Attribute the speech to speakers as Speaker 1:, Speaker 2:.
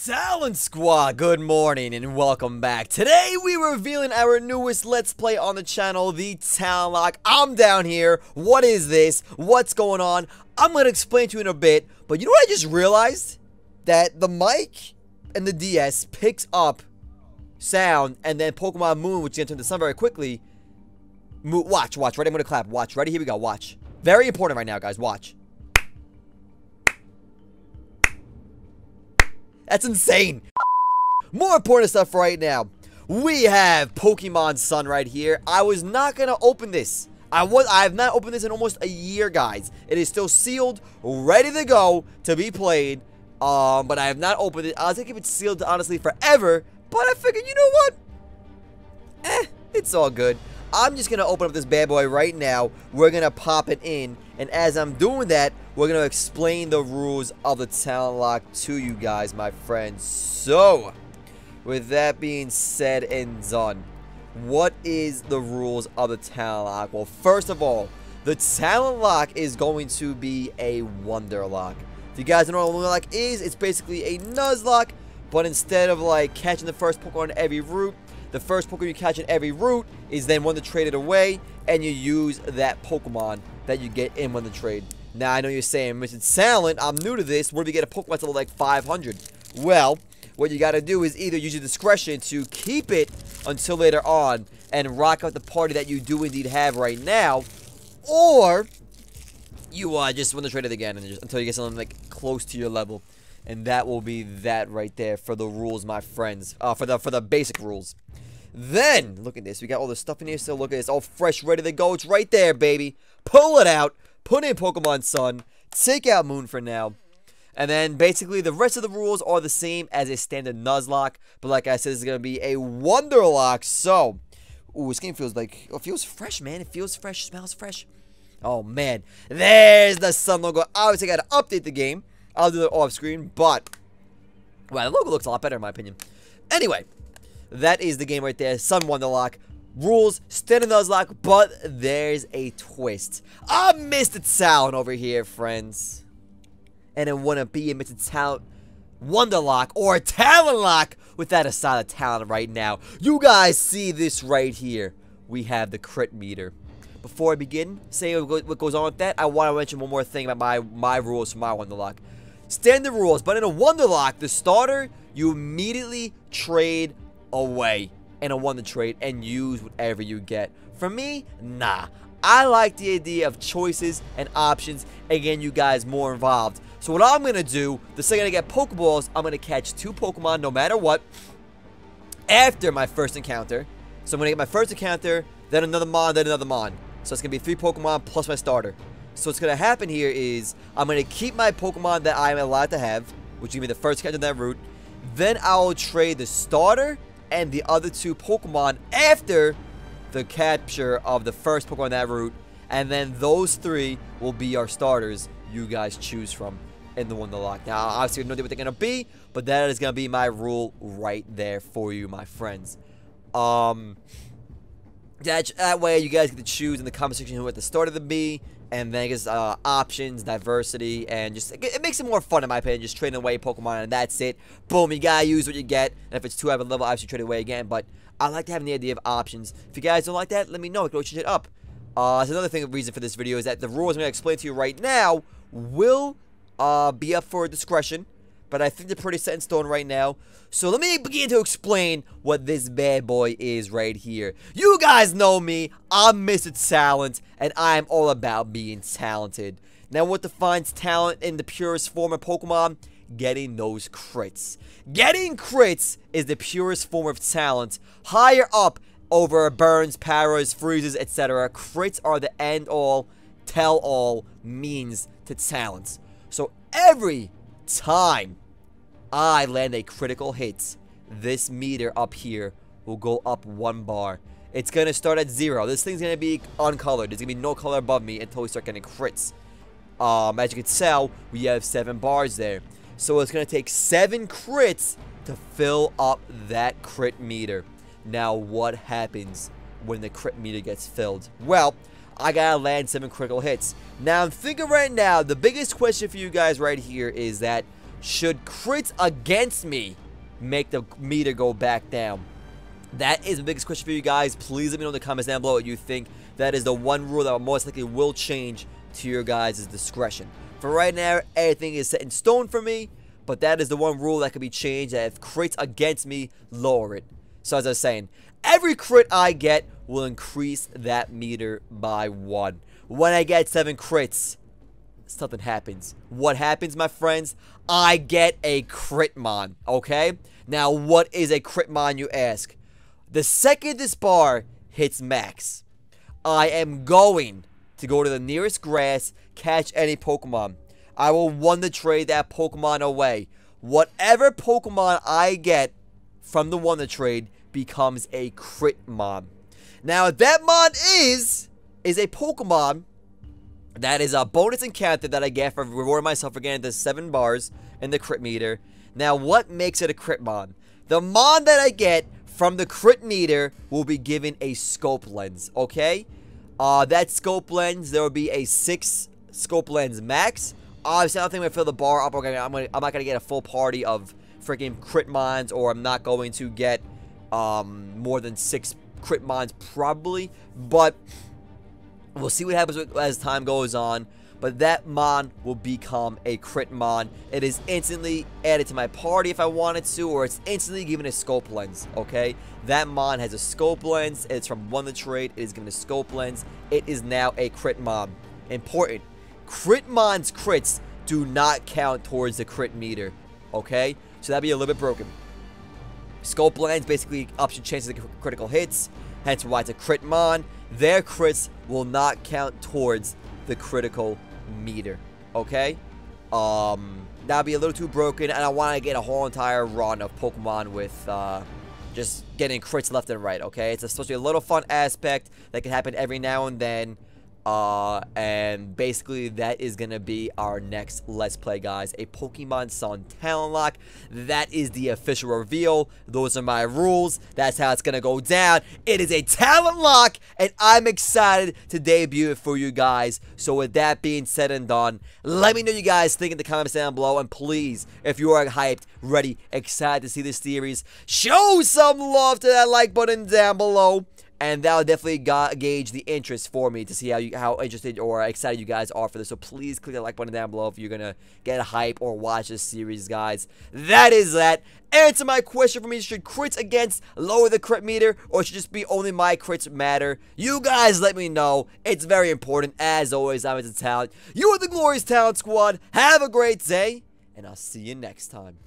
Speaker 1: Talent Squad, good morning and welcome back. Today we're revealing our newest Let's Play on the channel, the Talent Lock. I'm down here. What is this? What's going on? I'm going to explain to you in a bit, but you know what I just realized? That the mic and the DS picks up sound, and then Pokemon Moon, which is going to turn to sun very quickly. Watch, ready? I'm going to clap. Watch, ready? Here we go, watch. Very important right now, guys, watch. That's insane. More important stuff right now. We have Pokemon Sun right here. I was not going to open this. I have not opened this in almost a year, guys. It is still sealed, ready to go to be played. But I have not opened it. I was going to keep it sealed, honestly, forever. But I figured, you know what? It's all good. I'm just going to open up this bad boy right now. We're going to pop it in. And as I'm doing that, we're going to explain the rules of the Talent Lock to you guys, my friends. So, with that being said and done, what is the rules of the Talent Lock? Well, first of all, the Talent Lock is going to be a Wonder Lock. If you guys don't know what a Wonder Lock is, it's basically a Nuzlocke, but instead of like catching the first Pokemon in every route, the first Pokemon you catch in every route is then one to trade it away, and you use that Pokemon that you get in one to trade. Now, I know you're saying, Mr. Talent, I'm new to this. What if you get a Pokemon to like 500? Well, what you got to do is either use your discretion to keep it until later on and rock out the party that you do indeed have right now, or you just want to trade it again and until you get something like close to your level. And that will be that right there for the rules, my friends. For the basic rules. Then, look at this. We got all the stuff in here. So look at this. All fresh, ready to go. It's right there, baby. Pull it out. Put in Pokemon Sun. Take out Moon for now. And then, basically, the rest of the rules are the same as a standard Nuzlocke. But like I said, this is going to be a Wonder Lock. So, ooh, this game feels like... Oh, it feels fresh, man. It feels fresh. Smells fresh. Oh, man. There's the Sun logo. Obviously, I got to update the game. I'll do it off screen, but well, the logo looks a lot better in my opinion. Anyway, that is the game right there. Sun Wonder Lock. Rules, standard Nuzlocke, but there's a twist. I'm Mr. Talent over here, friends. And it wouldn't be a Mr. Talent Wonder Lock or Talent Lock without a side of talent right now. You guys see this right here. We have the crit meter. Before I begin, say what goes on with that, I want to mention one more thing about my rules for my Wonder Lock. Standard rules, but in a Wonder Lock, the starter, you immediately trade away in a Wonder Trade and use whatever you get. For me, nah. I like the idea of choices and options and getting you guys more involved. So what I'm going to do, the second I get Pokeballs, I'm going to catch 2 Pokemon no matter what after my first encounter. So I'm going to get my first encounter, then another Mon, then another Mon. So it's going to be 3 Pokemon plus my starter. So what's going to happen here is I'm going to keep my Pokemon that I'm allowed to have, which is going to be the first catch on that route. Then I'll trade the starter and the other 2 Pokemon after the capture of the first Pokemon on that route. And then those 3 will be our starters you guys choose from in the Wonder Lock. Now, obviously, we have no idea what they're going to be, but that is going to be my rule right there for you, my friends. That way, you guys get to choose in the comment section who at the start of the be, and then it gets options, diversity, and just it makes it more fun in my opinion. Just trading away Pokemon, and that's it. Boom, you gotta use what you get. And if it's 2 out of a level, obviously trade away again. But I like to have the idea of options. If you guys don't like that, let me know. We can go change it up. So another reason for this video is that the rules I'm gonna explain to you right now will be up for discretion. But I think they're pretty set in stone right now. So let me begin to explain what this bad boy is right here. You guys know me. I'm Mr. Talent, and I'm all about being talented. Now, what defines talent in the purest form of Pokemon? Getting those crits. Getting crits is the purest form of talent. Higher up over burns, paras, freezes, etc. Crits are the end-all, tell-all means to talent. So every time I land a critical hit, this meter up here will go up 1 bar. It's going to start at 0. This thing's going to be uncolored. There's going to be no color above me until we start getting crits. As you can tell, we have 7 bars there. So it's going to take 7 crits to fill up that crit meter. Now, what happens when the crit meter gets filled? Well, I gotta land 7 critical hits. Now, I'm thinking right now, the biggest question for you guys right here is that should crits against me make the meter go back down? That is the biggest question for you guys. Please let me know in the comments down below what you think. That is the one rule that most likely will change to your guys' discretion. For right now, everything is set in stone for me, but that is the one rule that could be changed, that if crits against me, lower it. So as I was saying, every crit I get will increase that meter by 1. When I get 7 crits, something happens. What happens, my friends? I get a critmon, okay? Now, what is a critmon, you ask? The second this bar hits max, I am going to go to the nearest grass, catch any Pokemon. I will wonder trade that Pokemon away. Whatever Pokemon I get from the wonder trade becomes a critmon. Now, if that mon is a Pokemon that is a bonus encounter that I get for rewarding myself for getting the 7 bars in the crit meter. Now, what makes it a critmon? The mon that I get from the crit meter will be given a scope lens, okay? That scope lens, there will be a 6 scope lens max. Obviously, I don't think I'm going to fill the bar up. I'm not going to get a full party of freaking critmons, or I'm not going to get more than 6 critmons probably. But we'll see what happens as time goes on. But that mon will become a critmon. It is instantly added to my party if I wanted to, or it's instantly given a scope lens, okay? That mon has a scope lens. It's from Wonder Trade. It is given a scope lens. It is now a critmon. Important. Critmon's crits do not count towards the crit meter, okay? So that'd be a little bit broken. Scope lens basically ups your chances of critical hits, hence why it's a critmon. Their crits will not count towards the critical meter, okay? That'd be a little too broken, and I want to get a whole entire run of Pokemon with just getting crits left and right, okay? It's supposed to be a little fun aspect that can happen every now and then. And basically that is gonna be our next Let's Play, guys. A Pokemon Sun Talent Lock. That is the official reveal. Those are my rules. That's how it's gonna go down. It is a Talent Lock, and I'm excited to debut it for you guys. So with that being said and done, let me know you guys think in the comments down below. And please, if you are hyped, ready, excited to see this series, show some love to that like button down below. And that'll definitely gauge the interest for me to see how interested or excited you guys are for this. So please click that like button down below if you're gonna get hype or watch this series, guys. That is that. Answer my question for me. Should crits against lower the crit meter, or should just be only my crits matter? You guys let me know. It's very important. As always, I'm Mr.Talent. You are the Glorious Talent Squad. Have a great day, and I'll see you next time.